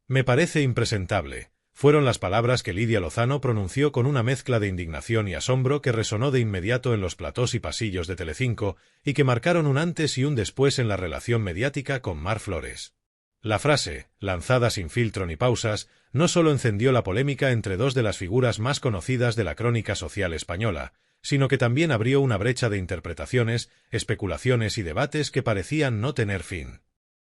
Me parece impresentable. Fueron las palabras que Lidia Lozano pronunció con una mezcla de indignación y asombro que resonó de inmediato en los platós y pasillos de Telecinco y que marcaron un antes y un después en la relación mediática con Mar Flores. La frase, lanzada sin filtro ni pausas, no solo encendió la polémica entre dos de las figuras más conocidas de la crónica social española, sino que también abrió una brecha de interpretaciones, especulaciones y debates que parecían no tener fin.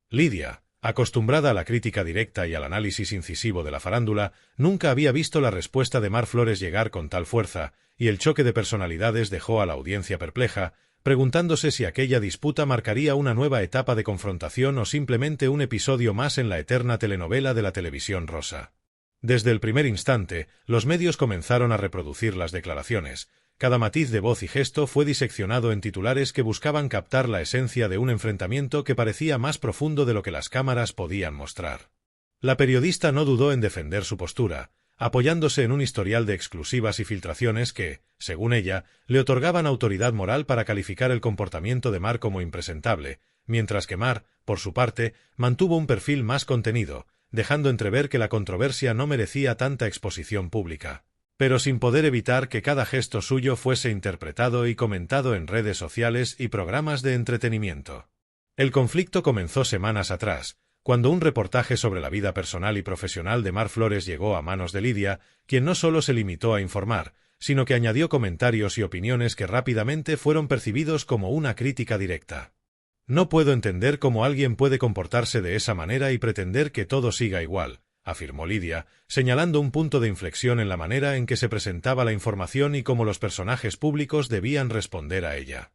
Lidia, acostumbrada a la crítica directa y al análisis incisivo de la farándula, nunca había visto la respuesta de Mar Flores llegar con tal fuerza, y el choque de personalidades dejó a la audiencia perpleja, preguntándose si aquella disputa marcaría una nueva etapa de confrontación o simplemente un episodio más en la eterna telenovela de la televisión rosa. Desde el primer instante, los medios comenzaron a reproducir las declaraciones. Cada matiz de voz y gesto fue diseccionado en titulares que buscaban captar la esencia de un enfrentamiento que parecía más profundo de lo que las cámaras podían mostrar. La periodista no dudó en defender su postura, apoyándose en un historial de exclusivas y filtraciones que, según ella, le otorgaban autoridad moral para calificar el comportamiento de Mar como impresentable, mientras que Mar, por su parte, mantuvo un perfil más contenido, dejando entrever que la controversia no merecía tanta exposición pública, pero sin poder evitar que cada gesto suyo fuese interpretado y comentado en redes sociales y programas de entretenimiento. El conflicto comenzó semanas atrás, cuando un reportaje sobre la vida personal y profesional de Mar Flores llegó a manos de Lidia, quien no solo se limitó a informar, sino que añadió comentarios y opiniones que rápidamente fueron percibidos como una crítica directa. «No puedo entender cómo alguien puede comportarse de esa manera y pretender que todo siga igual», afirmó Lidia, señalando un punto de inflexión en la manera en que se presentaba la información y cómo los personajes públicos debían responder a ella.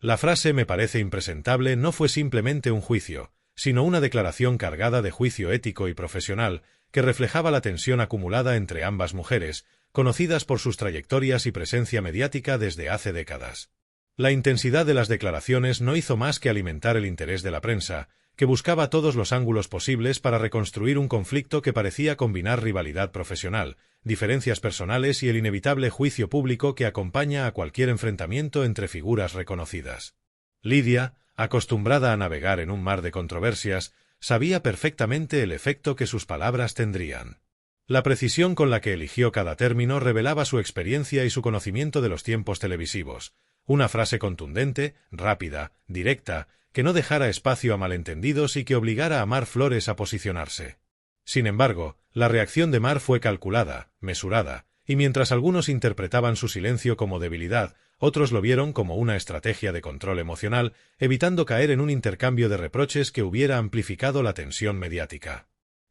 La frase «me parece impresentable» no fue simplemente un juicio, sino una declaración cargada de juicio ético y profesional que reflejaba la tensión acumulada entre ambas mujeres, conocidas por sus trayectorias y presencia mediática desde hace décadas. La intensidad de las declaraciones no hizo más que alimentar el interés de la prensa, que buscaba todos los ángulos posibles para reconstruir un conflicto que parecía combinar rivalidad profesional, diferencias personales y el inevitable juicio público que acompaña a cualquier enfrentamiento entre figuras reconocidas. Lidia, acostumbrada a navegar en un mar de controversias, sabía perfectamente el efecto que sus palabras tendrían. La precisión con la que eligió cada término revelaba su experiencia y su conocimiento de los tiempos televisivos. Una frase contundente, rápida, directa, que no dejara espacio a malentendidos y que obligara a Mar Flores a posicionarse. Sin embargo, la reacción de Mar fue calculada, mesurada, y mientras algunos interpretaban su silencio como debilidad, otros lo vieron como una estrategia de control emocional, evitando caer en un intercambio de reproches que hubiera amplificado la tensión mediática.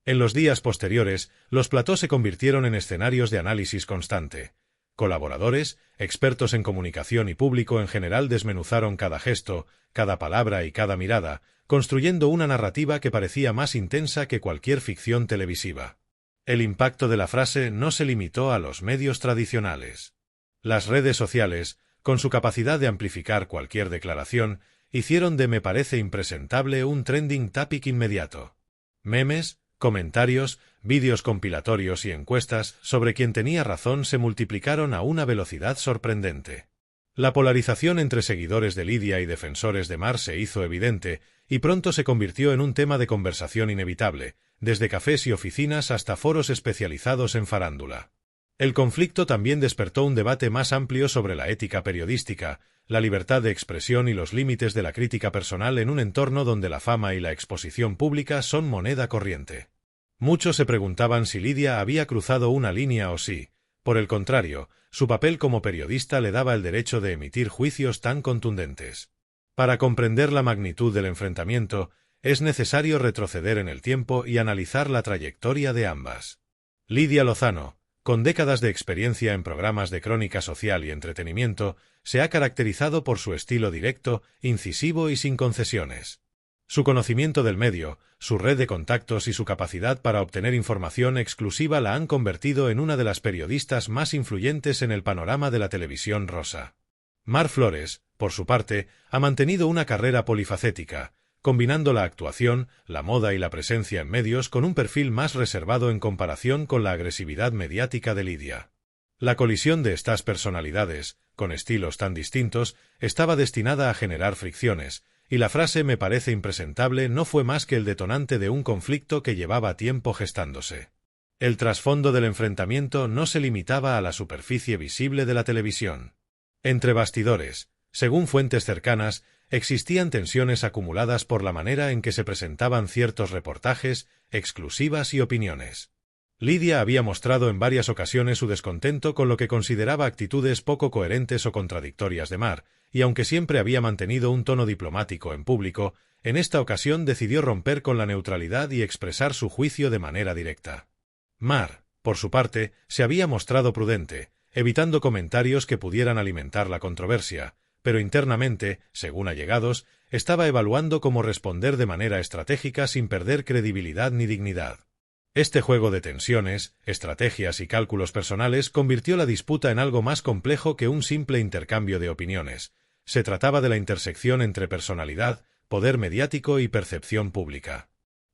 En los días posteriores, los platós se convirtieron en escenarios de análisis constante. Colaboradores, expertos en comunicación y público en general desmenuzaron cada gesto, cada palabra y cada mirada, construyendo una narrativa que parecía más intensa que cualquier ficción televisiva. El impacto de la frase no se limitó a los medios tradicionales. Las redes sociales, con su capacidad de amplificar cualquier declaración, hicieron de «me parece impresentable» un trending topic inmediato. Memes, comentarios, vídeos compilatorios y encuestas sobre quien tenía razón se multiplicaron a una velocidad sorprendente. La polarización entre seguidores de Lidia y defensores de Mar se hizo evidente, y pronto se convirtió en un tema de conversación inevitable, desde cafés y oficinas hasta foros especializados en farándula. El conflicto también despertó un debate más amplio sobre la ética periodística, la libertad de expresión y los límites de la crítica personal en un entorno donde la fama y la exposición pública son moneda corriente. Muchos se preguntaban si Lidia había cruzado una línea o si, por el contrario, su papel como periodista le daba el derecho de emitir juicios tan contundentes. Para comprender la magnitud del enfrentamiento, es necesario retroceder en el tiempo y analizar la trayectoria de ambas. Lidia Lozano, con décadas de experiencia en programas de crónica social y entretenimiento, se ha caracterizado por su estilo directo, incisivo y sin concesiones. Su conocimiento del medio, su red de contactos y su capacidad para obtener información exclusiva la han convertido en una de las periodistas más influyentes en el panorama de la televisión rosa. Mar Flores, por su parte, ha mantenido una carrera polifacética, combinando la actuación, la moda y la presencia en medios con un perfil más reservado en comparación con la agresividad mediática de Lidia. La colisión de estas personalidades, con estilos tan distintos, estaba destinada a generar fricciones, y la frase «me parece impresentable» no fue más que el detonante de un conflicto que llevaba tiempo gestándose. El trasfondo del enfrentamiento no se limitaba a la superficie visible de la televisión. Entre bastidores, según fuentes cercanas, existían tensiones acumuladas por la manera en que se presentaban ciertos reportajes, exclusivas y opiniones. Lidia había mostrado en varias ocasiones su descontento con lo que consideraba actitudes poco coherentes o contradictorias de Mar, y aunque siempre había mantenido un tono diplomático en público, en esta ocasión decidió romper con la neutralidad y expresar su juicio de manera directa. Mar, por su parte, se había mostrado prudente, evitando comentarios que pudieran alimentar la controversia, pero internamente, según allegados, estaba evaluando cómo responder de manera estratégica sin perder credibilidad ni dignidad. Este juego de tensiones, estrategias y cálculos personales convirtió la disputa en algo más complejo que un simple intercambio de opiniones. Se trataba de la intersección entre personalidad, poder mediático y percepción pública.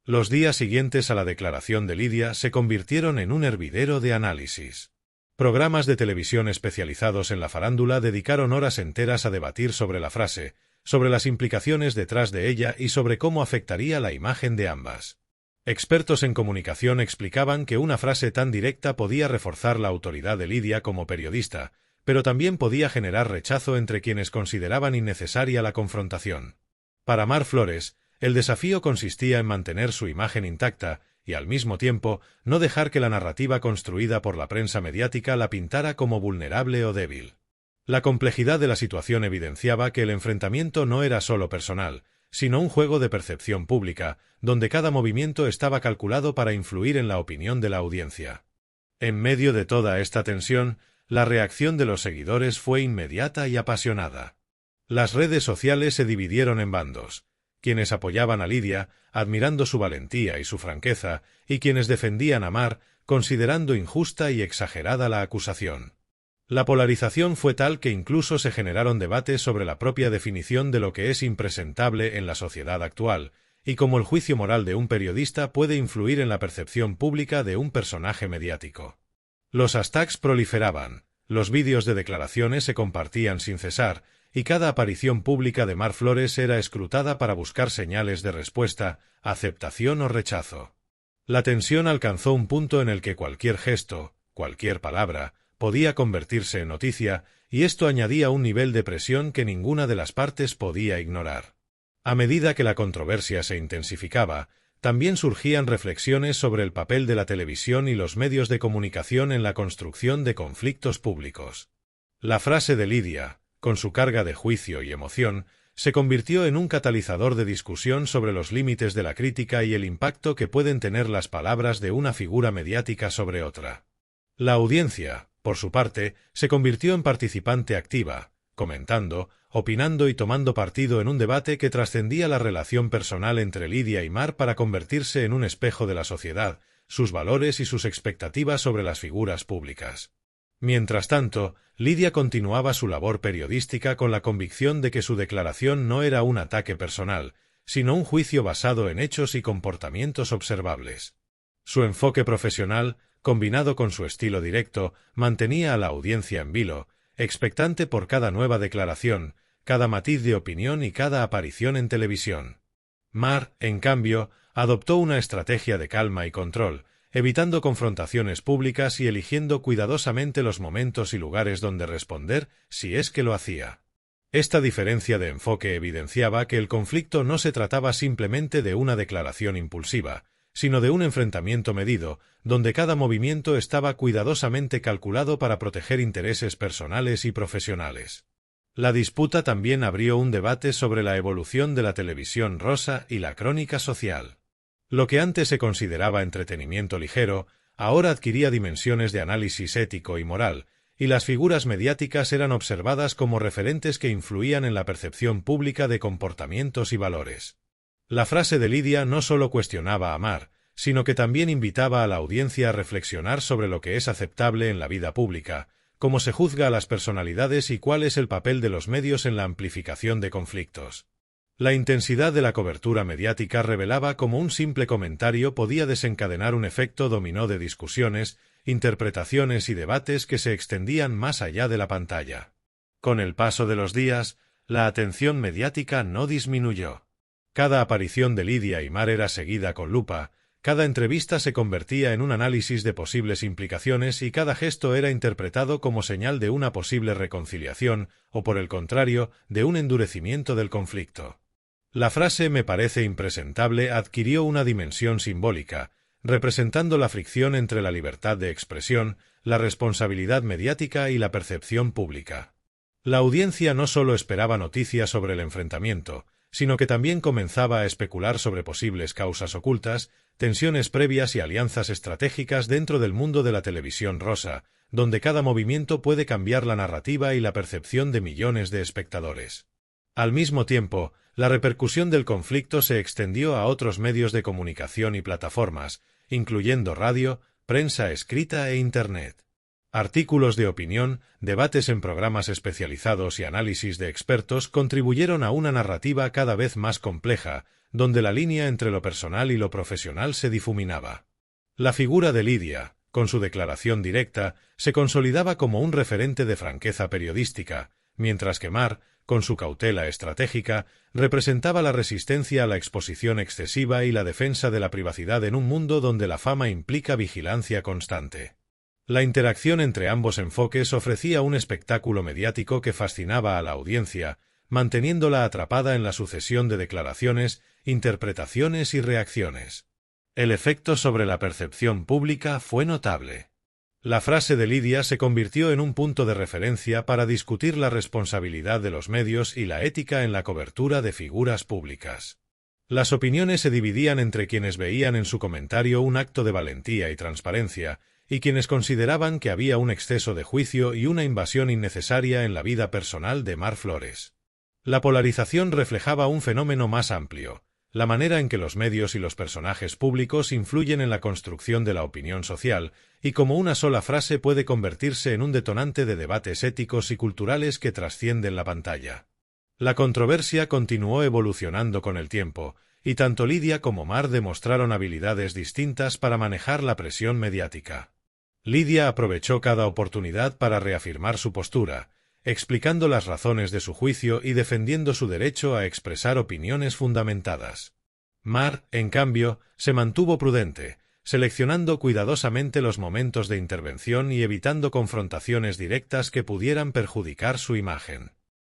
Los días siguientes a la declaración de Lidia se convirtieron en un hervidero de análisis. Programas de televisión especializados en la farándula dedicaron horas enteras a debatir sobre la frase, sobre las implicaciones detrás de ella y sobre cómo afectaría la imagen de ambas. Expertos en comunicación explicaban que una frase tan directa podía reforzar la autoridad de Lidia como periodista, pero también podía generar rechazo entre quienes consideraban innecesaria la confrontación. Para Mar Flores, el desafío consistía en mantener su imagen intacta y, al mismo tiempo, no dejar que la narrativa construida por la prensa mediática la pintara como vulnerable o débil. La complejidad de la situación evidenciaba que el enfrentamiento no era solo personal, sino un juego de percepción pública, donde cada movimiento estaba calculado para influir en la opinión de la audiencia. En medio de toda esta tensión, la reacción de los seguidores fue inmediata y apasionada. Las redes sociales se dividieron en bandos: quienes apoyaban a Lidia, admirando su valentía y su franqueza, y quienes defendían a Mar, considerando injusta y exagerada la acusación. La polarización fue tal que incluso se generaron debates sobre la propia definición de lo que es impresentable en la sociedad actual, y cómo el juicio moral de un periodista puede influir en la percepción pública de un personaje mediático. Los hashtags proliferaban, los vídeos de declaraciones se compartían sin cesar, y cada aparición pública de Mar Flores era escrutada para buscar señales de respuesta, aceptación o rechazo. La tensión alcanzó un punto en el que cualquier gesto, cualquier palabra, podía convertirse en noticia, y esto añadía un nivel de presión que ninguna de las partes podía ignorar. A medida que la controversia se intensificaba, también surgían reflexiones sobre el papel de la televisión y los medios de comunicación en la construcción de conflictos públicos. La frase de Lidia, con su carga de juicio y emoción, se convirtió en un catalizador de discusión sobre los límites de la crítica y el impacto que pueden tener las palabras de una figura mediática sobre otra. La audiencia, por su parte, se convirtió en participante activa, comentando, opinando y tomando partido en un debate que trascendía la relación personal entre Lidia y Mar para convertirse en un espejo de la sociedad, sus valores y sus expectativas sobre las figuras públicas. Mientras tanto, Lidia continuaba su labor periodística con la convicción de que su declaración no era un ataque personal, sino un juicio basado en hechos y comportamientos observables. Su enfoque profesional, combinado con su estilo directo, mantenía a la audiencia en vilo, expectante por cada nueva declaración, cada matiz de opinión y cada aparición en televisión. Mar, en cambio, adoptó una estrategia de calma y control, evitando confrontaciones públicas y eligiendo cuidadosamente los momentos y lugares donde responder, si es que lo hacía. Esta diferencia de enfoque evidenciaba que el conflicto no se trataba simplemente de una declaración impulsiva, sino de un enfrentamiento medido, donde cada movimiento estaba cuidadosamente calculado para proteger intereses personales y profesionales. La disputa también abrió un debate sobre la evolución de la televisión rosa y la crónica social. Lo que antes se consideraba entretenimiento ligero, ahora adquiría dimensiones de análisis ético y moral, y las figuras mediáticas eran observadas como referentes que influían en la percepción pública de comportamientos y valores. La frase de Lidia no solo cuestionaba a Mar, sino que también invitaba a la audiencia a reflexionar sobre lo que es aceptable en la vida pública, cómo se juzga a las personalidades y cuál es el papel de los medios en la amplificación de conflictos. La intensidad de la cobertura mediática revelaba cómo un simple comentario podía desencadenar un efecto dominó de discusiones, interpretaciones y debates que se extendían más allá de la pantalla. Con el paso de los días, La atención mediática no disminuyó. Cada aparición de Lidia y Mar era seguida con lupa, cada entrevista se convertía en un análisis de posibles implicaciones y cada gesto era interpretado como señal de una posible reconciliación o, por el contrario, de un endurecimiento del conflicto. La frase «me parece impresentable» adquirió una dimensión simbólica, representando la fricción entre la libertad de expresión, la responsabilidad mediática y la percepción pública. La audiencia no solo esperaba noticias sobre el enfrentamiento, sino que también comenzaba a especular sobre posibles causas ocultas, tensiones previas y alianzas estratégicas dentro del mundo de la televisión rosa, donde cada movimiento puede cambiar la narrativa y la percepción de millones de espectadores. Al mismo tiempo, la repercusión del conflicto se extendió a otros medios de comunicación y plataformas, incluyendo radio, prensa escrita e Internet. Artículos de opinión, debates en programas especializados y análisis de expertos contribuyeron a una narrativa cada vez más compleja, donde la línea entre lo personal y lo profesional se difuminaba. La figura de Lidia, con su declaración directa, se consolidaba como un referente de franqueza periodística, mientras que Mar, con su cautela estratégica, representaba la resistencia a la exposición excesiva y la defensa de la privacidad en un mundo donde la fama implica vigilancia constante. La interacción entre ambos enfoques ofrecía un espectáculo mediático que fascinaba a la audiencia, manteniéndola atrapada en la sucesión de declaraciones, interpretaciones y reacciones. El efecto sobre la percepción pública fue notable. La frase de Lidia se convirtió en un punto de referencia para discutir la responsabilidad de los medios y la ética en la cobertura de figuras públicas. Las opiniones se dividían entre quienes veían en su comentario un acto de valentía y transparencia, y quienes consideraban que había un exceso de juicio y una invasión innecesaria en la vida personal de Mar Flores. La polarización reflejaba un fenómeno más amplio, la manera en que los medios y los personajes públicos influyen en la construcción de la opinión social, y cómo una sola frase puede convertirse en un detonante de debates éticos y culturales que trascienden la pantalla. La controversia continuó evolucionando con el tiempo, y tanto Lidia como Mar demostraron habilidades distintas para manejar la presión mediática. Lidia aprovechó cada oportunidad para reafirmar su postura, explicando las razones de su juicio y defendiendo su derecho a expresar opiniones fundamentadas. Mar, en cambio, se mantuvo prudente, seleccionando cuidadosamente los momentos de intervención y evitando confrontaciones directas que pudieran perjudicar su imagen.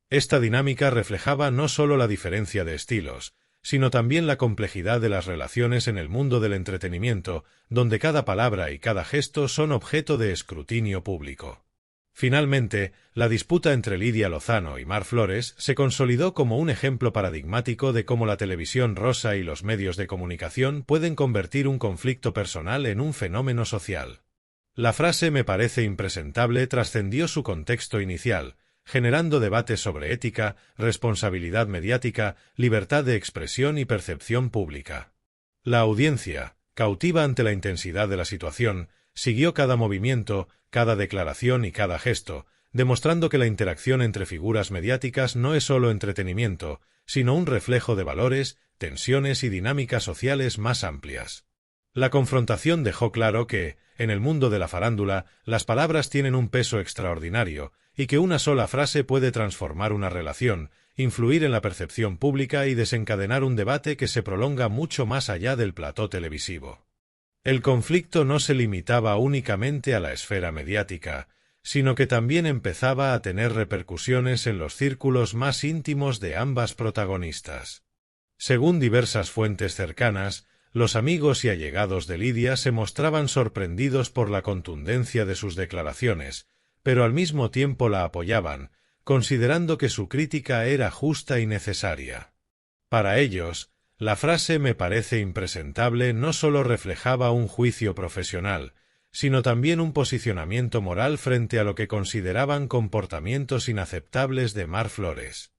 Esta dinámica reflejaba no solo la diferencia de estilos, sino también la complejidad de las relaciones en el mundo del entretenimiento, donde cada palabra y cada gesto son objeto de escrutinio público. Finalmente, la disputa entre Lidia Lozano y Mar Flores se consolidó como un ejemplo paradigmático de cómo la televisión rosa y los medios de comunicación pueden convertir un conflicto personal en un fenómeno social. La frase «me parece impresentable» trascendió su contexto inicial, generando debates sobre ética, responsabilidad mediática, libertad de expresión y percepción pública. La audiencia, cautiva ante la intensidad de la situación, siguió cada movimiento, cada declaración y cada gesto, demostrando que la interacción entre figuras mediáticas no es solo entretenimiento, sino un reflejo de valores, tensiones y dinámicas sociales más amplias. La confrontación dejó claro que, en el mundo de la farándula, las palabras tienen un peso extraordinario, y que una sola frase puede transformar una relación, influir en la percepción pública y desencadenar un debate que se prolonga mucho más allá del plató televisivo. El conflicto no se limitaba únicamente a la esfera mediática, sino que también empezaba a tener repercusiones en los círculos más íntimos de ambas protagonistas. Según diversas fuentes cercanas, los amigos y allegados de Lidia se mostraban sorprendidos por la contundencia de sus declaraciones, pero al mismo tiempo la apoyaban, considerando que su crítica era justa y necesaria. Para ellos, la frase «me parece impresentable» no solo reflejaba un juicio profesional, sino también un posicionamiento moral frente a lo que consideraban comportamientos inaceptables de Mar Flores.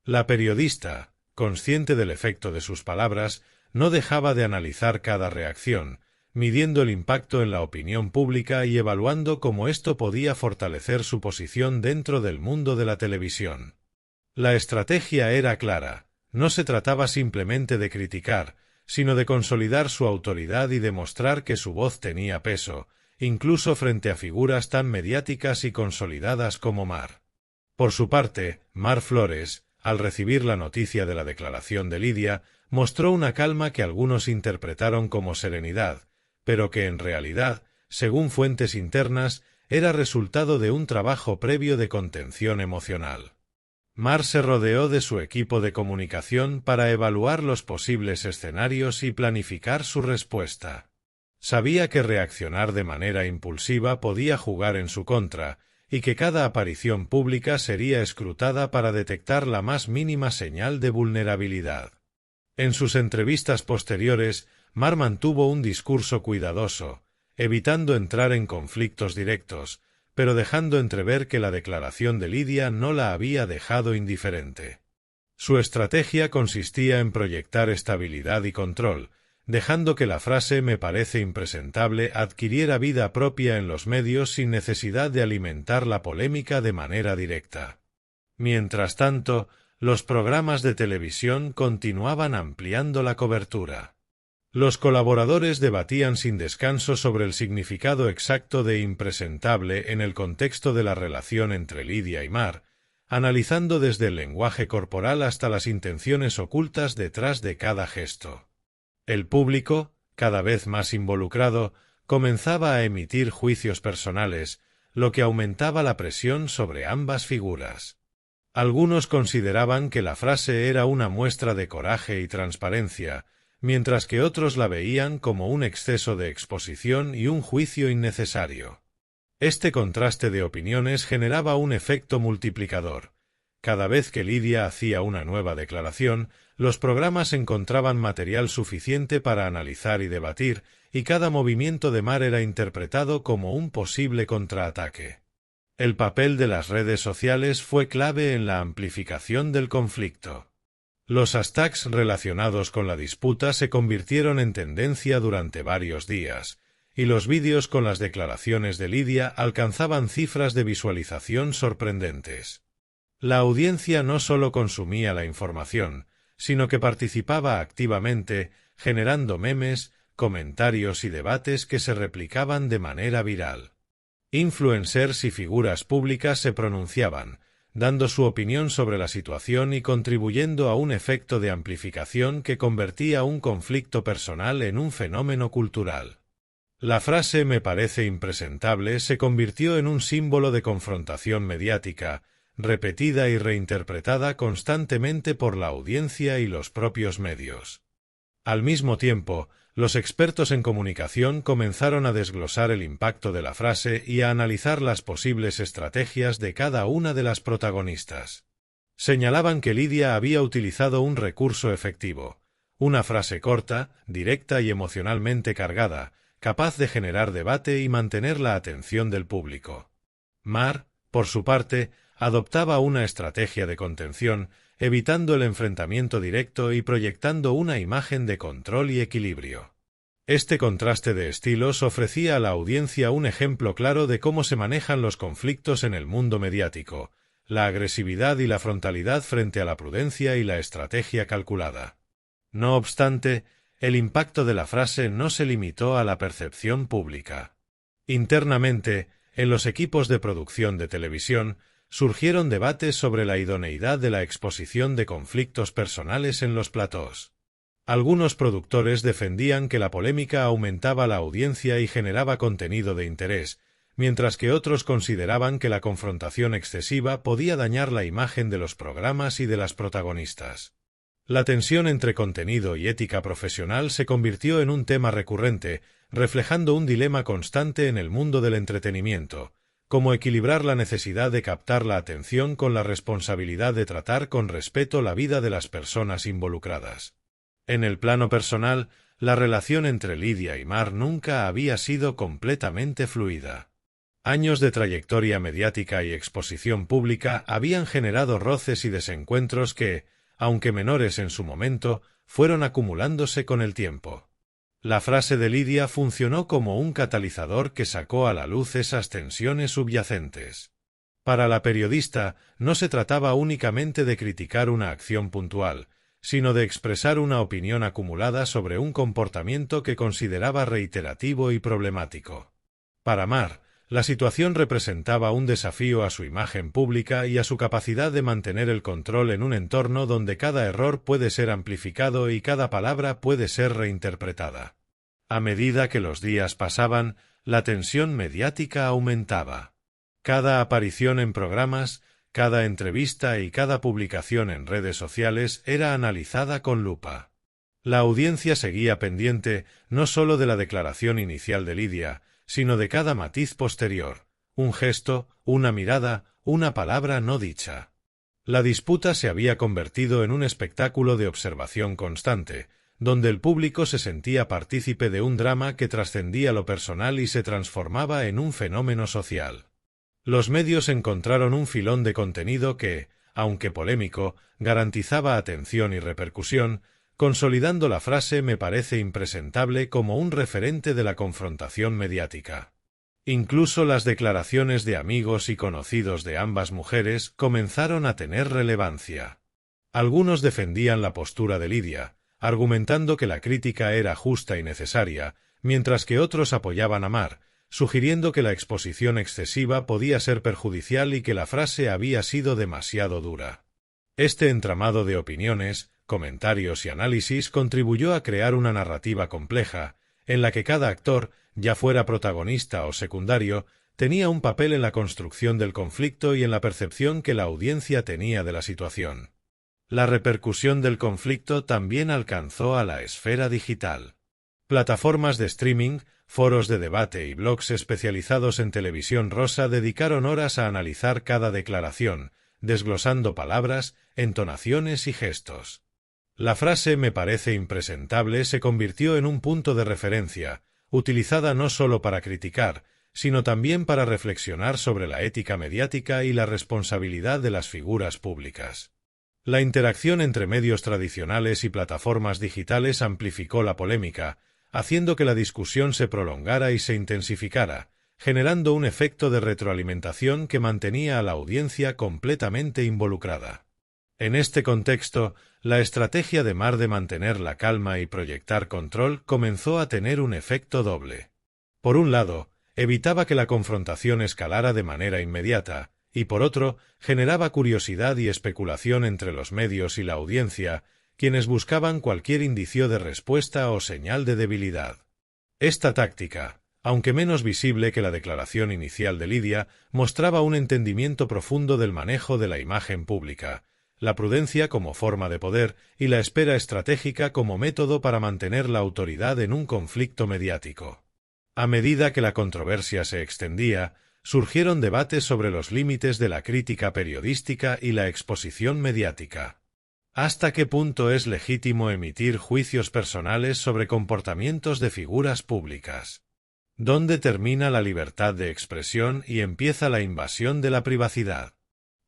La periodista, consciente del efecto de sus palabras, no dejaba de analizar cada reacción, midiendo el impacto en la opinión pública y evaluando cómo esto podía fortalecer su posición dentro del mundo de la televisión. La estrategia era clara, no se trataba simplemente de criticar, sino de consolidar su autoridad y demostrar que su voz tenía peso, incluso frente a figuras tan mediáticas y consolidadas como Mar. Por su parte, Mar Flores, al recibir la noticia de la declaración de Lidia, mostró una calma que algunos interpretaron como serenidad, pero que en realidad, según fuentes internas, era resultado de un trabajo previo de contención emocional. Mar se rodeó de su equipo de comunicación para evaluar los posibles escenarios y planificar su respuesta. Sabía que reaccionar de manera impulsiva podía jugar en su contra, y que cada aparición pública sería escrutada para detectar la más mínima señal de vulnerabilidad. En sus entrevistas posteriores, Mar mantuvo un discurso cuidadoso, evitando entrar en conflictos directos, pero dejando entrever que la declaración de Lidia no la había dejado indiferente. Su estrategia consistía en proyectar estabilidad y control, dejando que la frase "me parece impresentable" adquiriera vida propia en los medios sin necesidad de alimentar la polémica de manera directa. Mientras tanto, los programas de televisión continuaban ampliando la cobertura. Los colaboradores debatían sin descanso sobre el significado exacto de impresentable en el contexto de la relación entre Lidia y Mar, analizando desde el lenguaje corporal hasta las intenciones ocultas detrás de cada gesto. El público, cada vez más involucrado, comenzaba a emitir juicios personales, lo que aumentaba la presión sobre ambas figuras. Algunos consideraban que la frase era una muestra de coraje y transparencia, mientras que otros la veían como un exceso de exposición y un juicio innecesario. Este contraste de opiniones generaba un efecto multiplicador. Cada vez que Lidia hacía una nueva declaración, los programas encontraban material suficiente para analizar y debatir, y cada movimiento de Mar era interpretado como un posible contraataque. El papel de las redes sociales fue clave en la amplificación del conflicto. Los hashtags relacionados con la disputa se convirtieron en tendencia durante varios días, y los vídeos con las declaraciones de Lidia alcanzaban cifras de visualización sorprendentes. La audiencia no solo consumía la información, sino que participaba activamente, generando memes, comentarios y debates que se replicaban de manera viral. Influencers y figuras públicas se pronunciaban, dando su opinión sobre la situación y contribuyendo a un efecto de amplificación que convertía un conflicto personal en un fenómeno cultural. La frase "me parece impresentable" se convirtió en un símbolo de confrontación mediática, repetida y reinterpretada constantemente por la audiencia y los propios medios. Al mismo tiempo, los expertos en comunicación comenzaron a desglosar el impacto de la frase y a analizar las posibles estrategias de cada una de las protagonistas. Señalaban que Lidia había utilizado un recurso efectivo, una frase corta, directa y emocionalmente cargada, capaz de generar debate y mantener la atención del público. Mar, por su parte, adoptaba una estrategia de contención, evitando el enfrentamiento directo y proyectando una imagen de control y equilibrio. Este contraste de estilos ofrecía a la audiencia un ejemplo claro de cómo se manejan los conflictos en el mundo mediático, la agresividad y la frontalidad frente a la prudencia y la estrategia calculada. No obstante, el impacto de la frase no se limitó a la percepción pública. Internamente, en los equipos de producción de televisión, surgieron debates sobre la idoneidad de la exposición de conflictos personales en los platós. Algunos productores defendían que la polémica aumentaba la audiencia y generaba contenido de interés, mientras que otros consideraban que la confrontación excesiva podía dañar la imagen de los programas y de las protagonistas. La tensión entre contenido y ética profesional se convirtió en un tema recurrente, reflejando un dilema constante en el mundo del entretenimiento, como equilibrar la necesidad de captar la atención con la responsabilidad de tratar con respeto la vida de las personas involucradas. En el plano personal, la relación entre Lidia y Mar nunca había sido completamente fluida. Años de trayectoria mediática y exposición pública habían generado roces y desencuentros que, aunque menores en su momento, fueron acumulándose con el tiempo. La frase de Lidia funcionó como un catalizador que sacó a la luz esas tensiones subyacentes. Para la periodista, no se trataba únicamente de criticar una acción puntual, sino de expresar una opinión acumulada sobre un comportamiento que consideraba reiterativo y problemático. Para Mar, La situación representaba un desafío a su imagen pública y a su capacidad de mantener el control en un entorno donde cada error puede ser amplificado y cada palabra puede ser reinterpretada. A medida que los días pasaban, la tensión mediática aumentaba. Cada aparición en programas, cada entrevista y cada publicación en redes sociales era analizada con lupa. La audiencia seguía pendiente no solo de la declaración inicial de Lidia, sino de cada matiz posterior, un gesto, una mirada, una palabra no dicha. La disputa se había convertido en un espectáculo de observación constante, donde el público se sentía partícipe de un drama que trascendía lo personal y se transformaba en un fenómeno social. Los medios encontraron un filón de contenido que, aunque polémico, garantizaba atención y repercusión, consolidando la frase "me parece impresentable" como un referente de la confrontación mediática. Incluso las declaraciones de amigos y conocidos de ambas mujeres comenzaron a tener relevancia. Algunos defendían la postura de Lidia, argumentando que la crítica era justa y necesaria, mientras que otros apoyaban a Mar, sugiriendo que la exposición excesiva podía ser perjudicial y que la frase había sido demasiado dura. Este entramado de opiniones, comentarios y análisis contribuyó a crear una narrativa compleja, en la que cada actor, ya fuera protagonista o secundario, tenía un papel en la construcción del conflicto y en la percepción que la audiencia tenía de la situación. La repercusión del conflicto también alcanzó a la esfera digital. Plataformas de streaming, foros de debate y blogs especializados en televisión rosa dedicaron horas a analizar cada declaración, desglosando palabras, entonaciones y gestos. La frase "me parece impresentable" se convirtió en un punto de referencia, utilizada no solo para criticar, sino también para reflexionar sobre la ética mediática y la responsabilidad de las figuras públicas. La interacción entre medios tradicionales y plataformas digitales amplificó la polémica, haciendo que la discusión se prolongara y se intensificara, generando un efecto de retroalimentación que mantenía a la audiencia completamente involucrada. En este contexto, la estrategia de Mar de mantener la calma y proyectar control comenzó a tener un efecto doble. Por un lado, evitaba que la confrontación escalara de manera inmediata, y por otro, generaba curiosidad y especulación entre los medios y la audiencia, quienes buscaban cualquier indicio de respuesta o señal de debilidad. Esta táctica, aunque menos visible que la declaración inicial de Lidia, mostraba un entendimiento profundo del manejo de la imagen pública, la prudencia como forma de poder y la espera estratégica como método para mantener la autoridad en un conflicto mediático. A medida que la controversia se extendía, surgieron debates sobre los límites de la crítica periodística y la exposición mediática. ¿Hasta qué punto es legítimo emitir juicios personales sobre comportamientos de figuras públicas? ¿Dónde termina la libertad de expresión y empieza la invasión de la privacidad?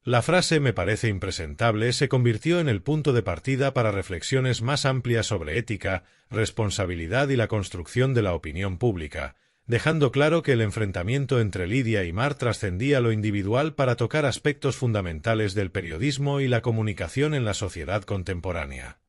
La frase "me parece impresentable" se convirtió en el punto de partida para reflexiones más amplias sobre ética, responsabilidad y la construcción de la opinión pública, dejando claro que el enfrentamiento entre Lidia y Mar trascendía lo individual para tocar aspectos fundamentales del periodismo y la comunicación en la sociedad contemporánea.